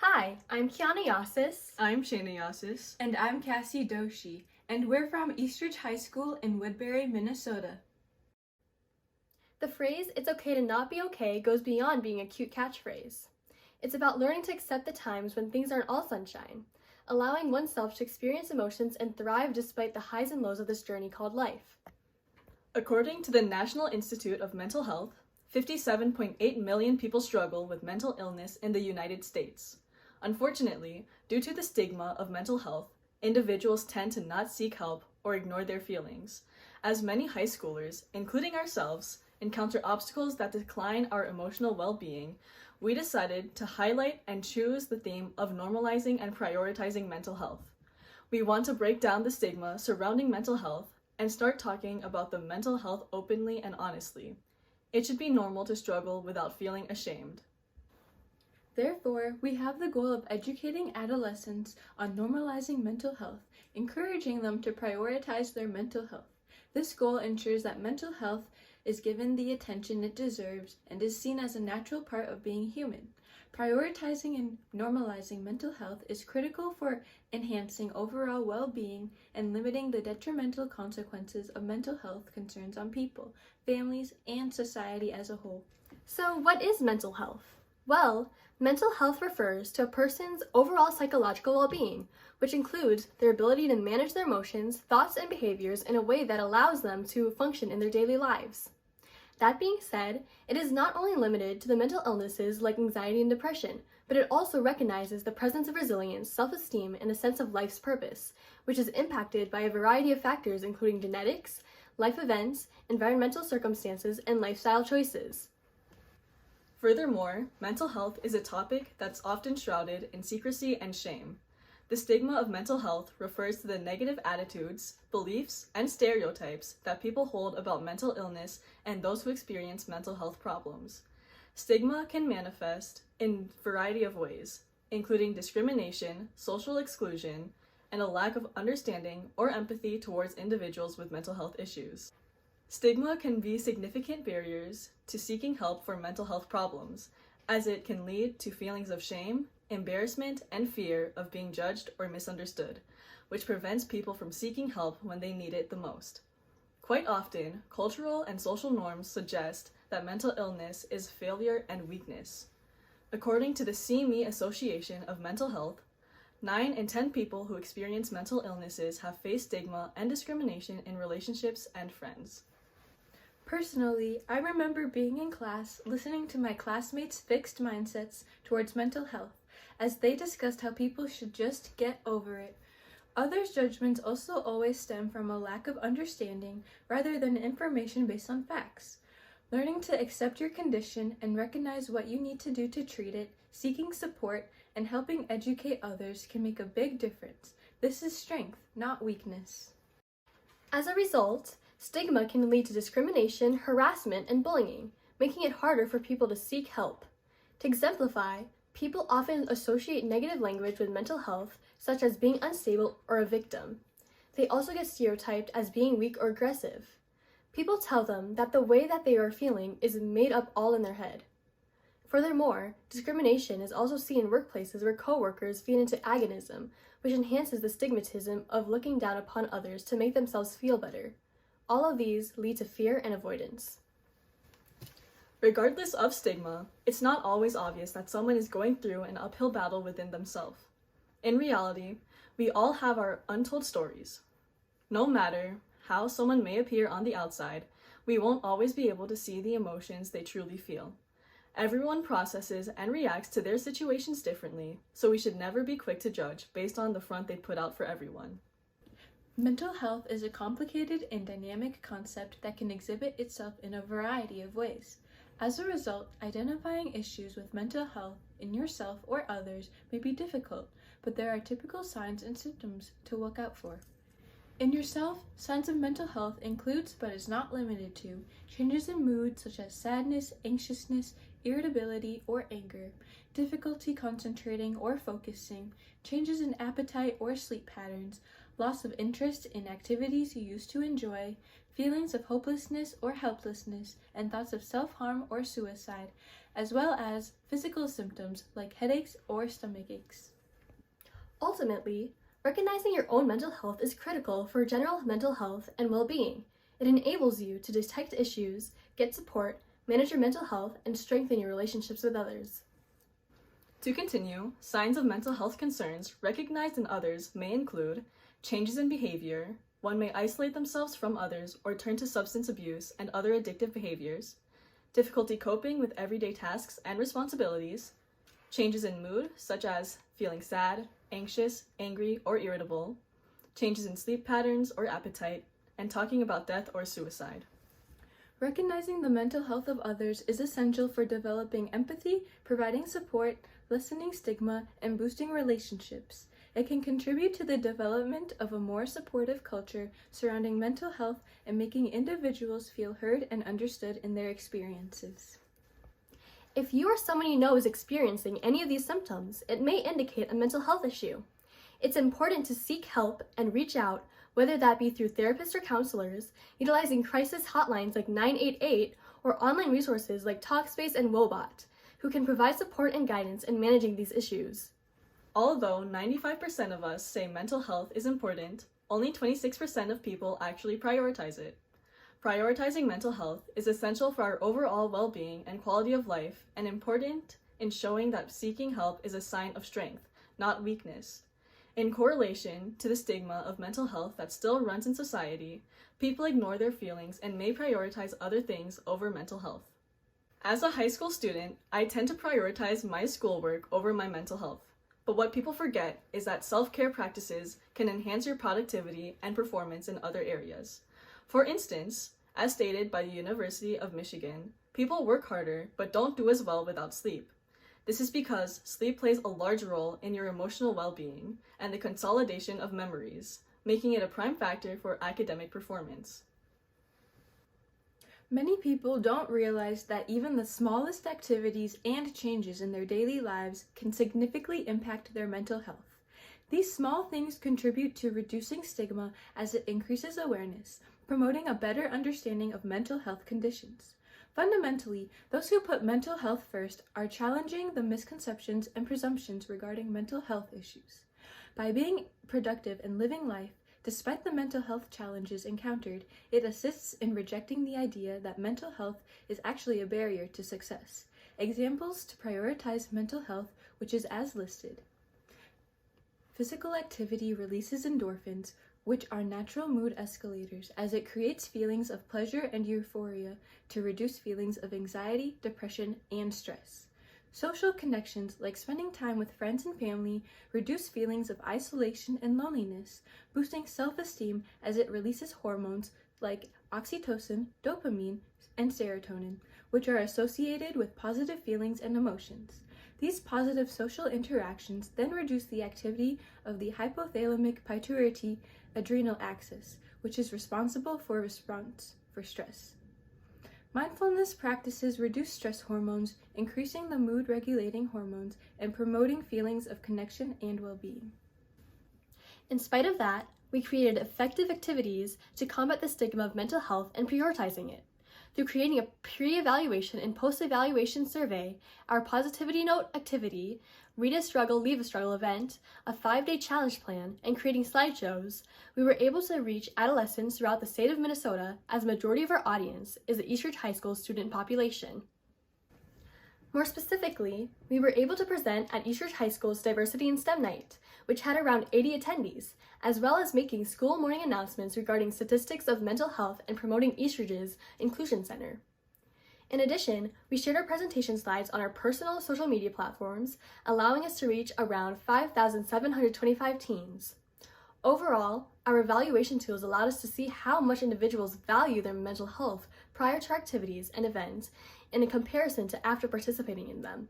Hi, I'm Kianna Yasis. I'm Shayna Yasis. And I'm Cassie Doshi, and we're from Eastridge High School in Woodbury, Minnesota. The phrase, "it's okay to not be okay," goes beyond being a cute catchphrase. It's about learning to accept the times when things aren't all sunshine, allowing oneself to experience emotions and thrive despite the highs and lows of this journey called life. According to the National Institute of Mental Health, 57.8 million people struggle with mental illness in the United States. Unfortunately, due to the stigma of mental health, individuals tend to not seek help or ignore their feelings. As many high schoolers, including ourselves, encounter obstacles that decline our emotional well-being, we decided to highlight and choose the theme of normalizing and prioritizing mental health. We want to break down the stigma surrounding mental health and start talking about the mental health openly and honestly. It should be normal to struggle without feeling ashamed. Therefore, we have the goal of educating adolescents on normalizing mental health, encouraging them to prioritize their mental health. This goal ensures that mental health is given the attention it deserves and is seen as a natural part of being human. Prioritizing and normalizing mental health is critical for enhancing overall well-being and limiting the detrimental consequences of mental health concerns on people, families, and society as a whole. So, what is mental health? Well, mental health refers to a person's overall psychological well-being, which includes their ability to manage their emotions, thoughts, and behaviors in a way that allows them to function in their daily lives. That being said, it is not only limited to the mental illnesses like anxiety and depression, but it also recognizes the presence of resilience, self-esteem, and a sense of life's purpose, which is impacted by a variety of factors including genetics, life events, environmental circumstances, and lifestyle choices. Furthermore, mental health is a topic that's often shrouded in secrecy and shame. The stigma of mental health refers to the negative attitudes, beliefs, and stereotypes that people hold about mental illness and those who experience mental health problems. Stigma can manifest in a variety of ways, including discrimination, social exclusion, and a lack of understanding or empathy towards individuals with mental health issues. Stigma can be significant barriers to seeking help for mental health problems, as it can lead to feelings of shame, embarrassment, and fear of being judged or misunderstood, which prevents people from seeking help when they need it the most. Quite often, cultural and social norms suggest that mental illness is failure and weakness. According to the See Me Association of Mental Health, 9 in 10 people who experience mental illnesses have faced stigma and discrimination in relationships and friends. Personally, I remember being in class listening to my classmates' fixed mindsets towards mental health as they discussed how people should just get over it. Others' judgments also always stem from a lack of understanding rather than information based on facts. Learning to accept your condition and recognize what you need to do to treat it, seeking support, and helping educate others can make a big difference. This is strength, not weakness. As a result, stigma can lead to discrimination, harassment, and bullying, making it harder for people to seek help. To exemplify, people often associate negative language with mental health, such as being unstable or a victim. They also get stereotyped as being weak or aggressive. People tell them that the way that they are feeling is made up all in their head. Furthermore, discrimination is also seen in workplaces where coworkers feed into agonism, which enhances the stigmatism of looking down upon others to make themselves feel better. All of these lead to fear and avoidance. Regardless of stigma, it's not always obvious that someone is going through an uphill battle within themselves. In reality, we all have our untold stories. No matter how someone may appear on the outside, we won't always be able to see the emotions they truly feel. Everyone processes and reacts to their situations differently, so we should never be quick to judge based on the front they put out for everyone. Mental health is a complicated and dynamic concept that can exhibit itself in a variety of ways. As a result, identifying issues with mental health in yourself or others may be difficult, but there are typical signs and symptoms to look out for. In yourself, signs of mental health includes, but is not limited to, changes in mood such as sadness, anxiousness, irritability, or anger, difficulty concentrating or focusing, changes in appetite or sleep patterns, loss of interest in activities you used to enjoy, feelings of hopelessness or helplessness, and thoughts of self-harm or suicide, as well as physical symptoms like headaches or stomach aches. Ultimately, recognizing your own mental health is critical for general mental health and well-being. It enables you to detect issues, get support, manage your mental health, and strengthen your relationships with others. To continue, signs of mental health concerns recognized in others may include changes in behavior. One may isolate themselves from others or turn to substance abuse and other addictive behaviors, difficulty coping with everyday tasks and responsibilities, changes in mood, such as feeling sad, anxious, angry, or irritable, changes in sleep patterns or appetite, and talking about death or suicide. Recognizing the mental health of others is essential for developing empathy, providing support, lessening stigma, and boosting relationships. It can contribute to the development of a more supportive culture surrounding mental health and making individuals feel heard and understood in their experiences. If you or someone you know is experiencing any of these symptoms, it may indicate a mental health issue. It's important to seek help and reach out, whether that be through therapists or counselors, utilizing crisis hotlines like 988 or online resources like Talkspace and Wobot, who can provide support and guidance in managing these issues. Although 95% of us say mental health is important, only 26% of people actually prioritize it. Prioritizing mental health is essential for our overall well-being and quality of life, and important in showing that seeking help is a sign of strength, not weakness. In correlation to the stigma of mental health that still runs in society, people ignore their feelings and may prioritize other things over mental health. As a high school student, I tend to prioritize my schoolwork over my mental health. But what people forget is that self-care practices can enhance your productivity and performance in other areas. For instance, as stated by the University of Michigan, people work harder but don't do as well without sleep. This is because sleep plays a large role in your emotional well-being and the consolidation of memories, making it a prime factor for academic performance. Many people don't realize that even the smallest activities and changes in their daily lives can significantly impact their mental health. These small things contribute to reducing stigma as it increases awareness, promoting a better understanding of mental health conditions. Fundamentally, those who put mental health first are challenging the misconceptions and presumptions regarding mental health issues. By being productive and living life, despite the mental health challenges encountered, it assists in rejecting the idea that mental health is actually a barrier to success. Examples to prioritize mental health, which is as listed. Physical activity releases endorphins, which are natural mood escalators, as it creates feelings of pleasure and euphoria to reduce feelings of anxiety, depression, and stress. Social connections, like spending time with friends and family, reduce feelings of isolation and loneliness, boosting self-esteem as it releases hormones like oxytocin, dopamine, and serotonin, which are associated with positive feelings and emotions. These positive social interactions then reduce the activity of the hypothalamic pituitary adrenal axis, which is responsible for response for stress. Mindfulness practices reduce stress hormones, increasing the mood-regulating hormones and promoting feelings of connection and well-being. In spite of that, we created effective activities to combat the stigma of mental health and prioritizing it. Through creating a pre-evaluation and post-evaluation survey, our Positivity Note activity, Read a Struggle, Leave a Struggle event, a 5-day challenge plan, and creating slideshows, we were able to reach adolescents throughout the state of Minnesota, as the majority of our audience is the Eastridge High School student population. More specifically, we were able to present at Eastridge High School's Diversity in STEM Night, which had around 80 attendees, as well as making school morning announcements regarding statistics of mental health and promoting Eastridge's Inclusion Center. In addition, we shared our presentation slides on our personal social media platforms, allowing us to reach around 5,725 teens. Overall, our evaluation tools allowed us to see how much individuals value their mental health prior to activities and events in comparison to after participating in them.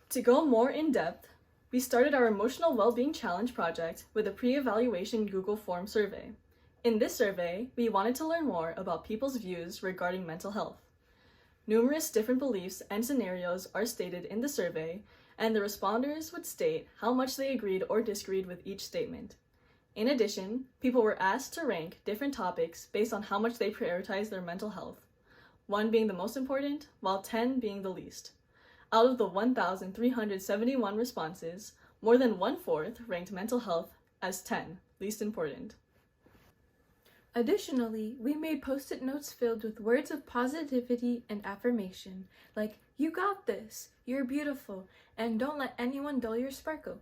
To go more in depth, we started our Emotional Well-Being Challenge project with a pre-evaluation Google Form survey. In this survey, we wanted to learn more about people's views regarding mental health. Numerous different beliefs and scenarios are stated in the survey, and the responders would state how much they agreed or disagreed with each statement. In addition, people were asked to rank different topics based on how much they prioritize their mental health, 1 being the most important, while 10 being the least. Out of the 1,371 responses, more than 1/4 ranked mental health as 10, least important. Additionally, we made post-it notes filled with words of positivity and affirmation, like, "You got this," "You're beautiful," and "Don't let anyone dull your sparkle."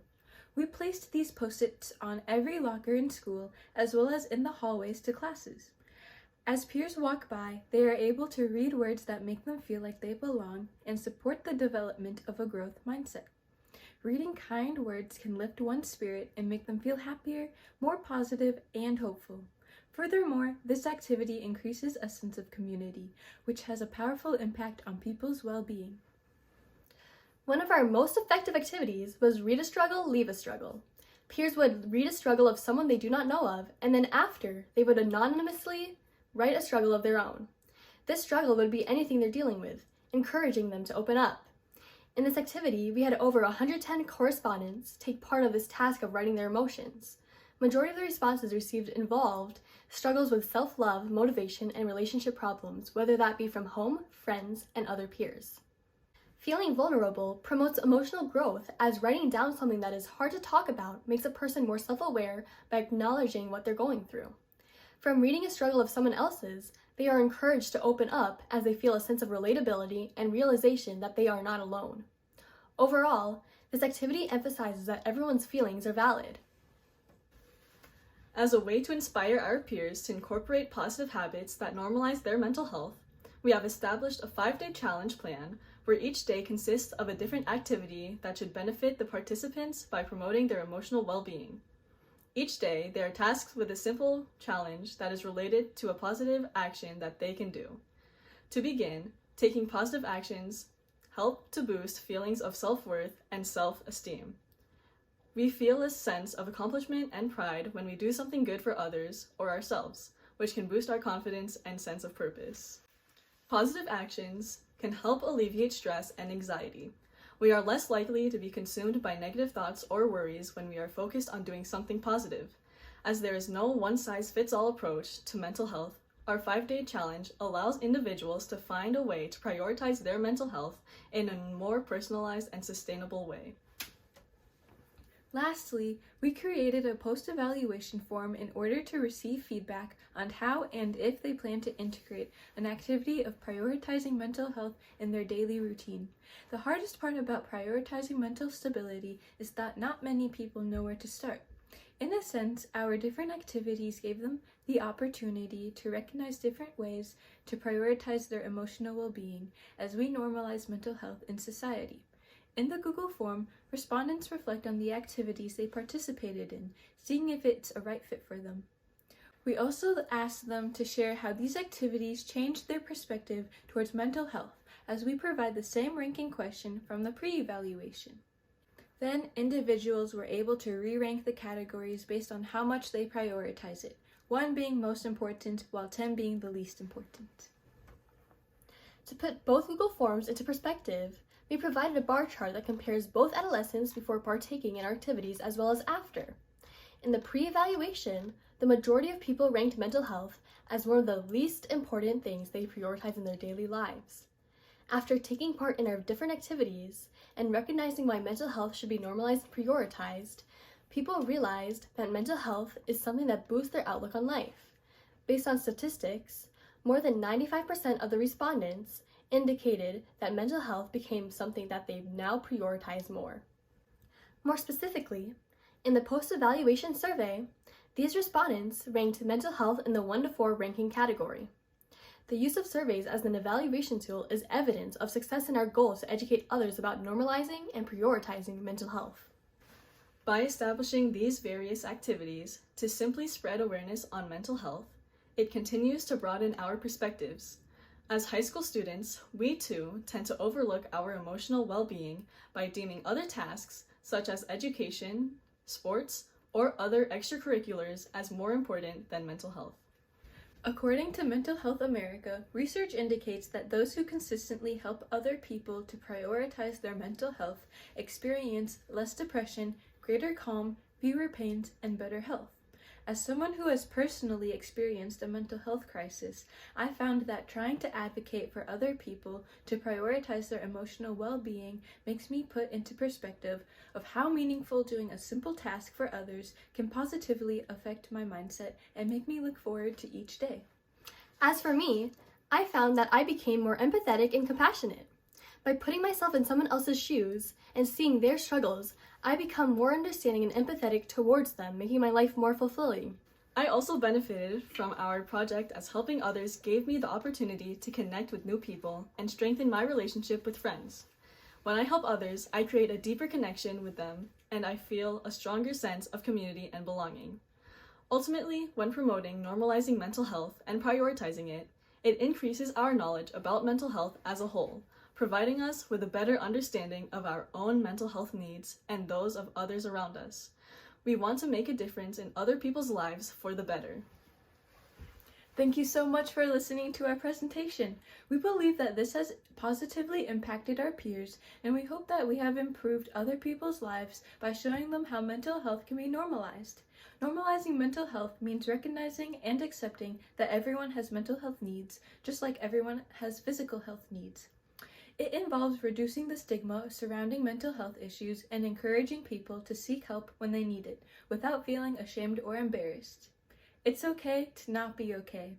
We placed these post-its on every locker in school, as well as in the hallways to classes. As peers walk by, they are able to read words that make them feel like they belong and support the development of a growth mindset. Reading kind words can lift one's spirit and make them feel happier, more positive, and hopeful. Furthermore, this activity increases a sense of community, which has a powerful impact on people's well-being. One of our most effective activities was read a struggle, leave a struggle. Peers would read a struggle of someone they do not know of, and then after, they would anonymously write a struggle of their own. This struggle would be anything they're dealing with, encouraging them to open up. In this activity, we had over 110 correspondents take part of this task of writing their emotions. Majority of the responses received involved struggles with self-love, motivation, and relationship problems, whether that be from home, friends, and other peers. Feeling vulnerable promotes emotional growth, as writing down something that is hard to talk about makes a person more self-aware by acknowledging what they're going through. From reading a struggle of someone else's, they are encouraged to open up as they feel a sense of relatability and realization that they are not alone. Overall, this activity emphasizes that everyone's feelings are valid. As a way to inspire our peers to incorporate positive habits that normalize their mental health, we have established a 5-day challenge plan where each day consists of a different activity that should benefit the participants by promoting their emotional well-being. Each day, they are tasked with a simple challenge that is related to a positive action that they can do. To begin, taking positive actions help to boost feelings of self-worth and self-esteem. We feel a sense of accomplishment and pride when we do something good for others or ourselves, which can boost our confidence and sense of purpose. Positive actions can help alleviate stress and anxiety. We are less likely to be consumed by negative thoughts or worries when we are focused on doing something positive. As there is no one-size-fits-all approach to mental health, our 5-day challenge allows individuals to find a way to prioritize their mental health in a more personalized and sustainable way. Lastly, we created a post-evaluation form in order to receive feedback on how and if they plan to integrate an activity of prioritizing mental health in their daily routine. The hardest part about prioritizing mental stability is that not many people know where to start. In a sense, our different activities gave them the opportunity to recognize different ways to prioritize their emotional well-being as we normalize mental health in society. In the Google form, respondents reflect on the activities they participated in, seeing if it's a right fit for them. We also asked them to share how these activities changed their perspective towards mental health, as we provide the same ranking question from the pre-evaluation. Then, individuals were able to re-rank the categories based on how much they prioritize it, 1 being most important, while 10 being the least important. To put both Google Forms into perspective, we provided a bar chart that compares both adolescents before partaking in our activities as well as after. In the pre-evaluation, the majority of people ranked mental health as one of the least important things they prioritize in their daily lives. After taking part in our different activities and recognizing why mental health should be normalized and prioritized, people realized that mental health is something that boosts their outlook on life. Based on statistics, more than 95% of the respondents indicated that mental health became something that they now prioritize more. More specifically, in the post-evaluation survey, these respondents ranked mental health in the 1 to 4 ranking category. The use of surveys as an evaluation tool is evidence of success in our goal to educate others about normalizing and prioritizing mental health. By establishing these various activities to simply spread awareness on mental health, it continues to broaden our perspectives. As high school students, we too tend to overlook our emotional well-being by deeming other tasks, such as education, sports, or other extracurriculars as more important than mental health. According to Mental Health America, research indicates that those who consistently help other people to prioritize their mental health experience less depression, greater calm, fewer pains, and better health. As someone who has personally experienced a mental health crisis, I found that trying to advocate for other people to prioritize their emotional well-being makes me put into perspective of how meaningful doing a simple task for others can positively affect my mindset and make me look forward to each day. As for me, I found that I became more empathetic and compassionate. By putting myself in someone else's shoes and seeing their struggles, I become more understanding and empathetic towards them, making my life more fulfilling. I also benefited from our project as helping others gave me the opportunity to connect with new people and strengthen my relationship with friends. When I help others, I create a deeper connection with them, and I feel a stronger sense of community and belonging. Ultimately, when promoting normalizing mental health and prioritizing it, it increases our knowledge about mental health as a whole, providing us with a better understanding of our own mental health needs and those of others around us. We want to make a difference in other people's lives for the better. Thank you so much for listening to our presentation. We believe that this has positively impacted our peers, and we hope that we have improved other people's lives by showing them how mental health can be normalized. Normalizing mental health means recognizing and accepting that everyone has mental health needs, just like everyone has physical health needs. It involves reducing the stigma surrounding mental health issues and encouraging people to seek help when they need it, without feeling ashamed or embarrassed. It's okay to not be okay.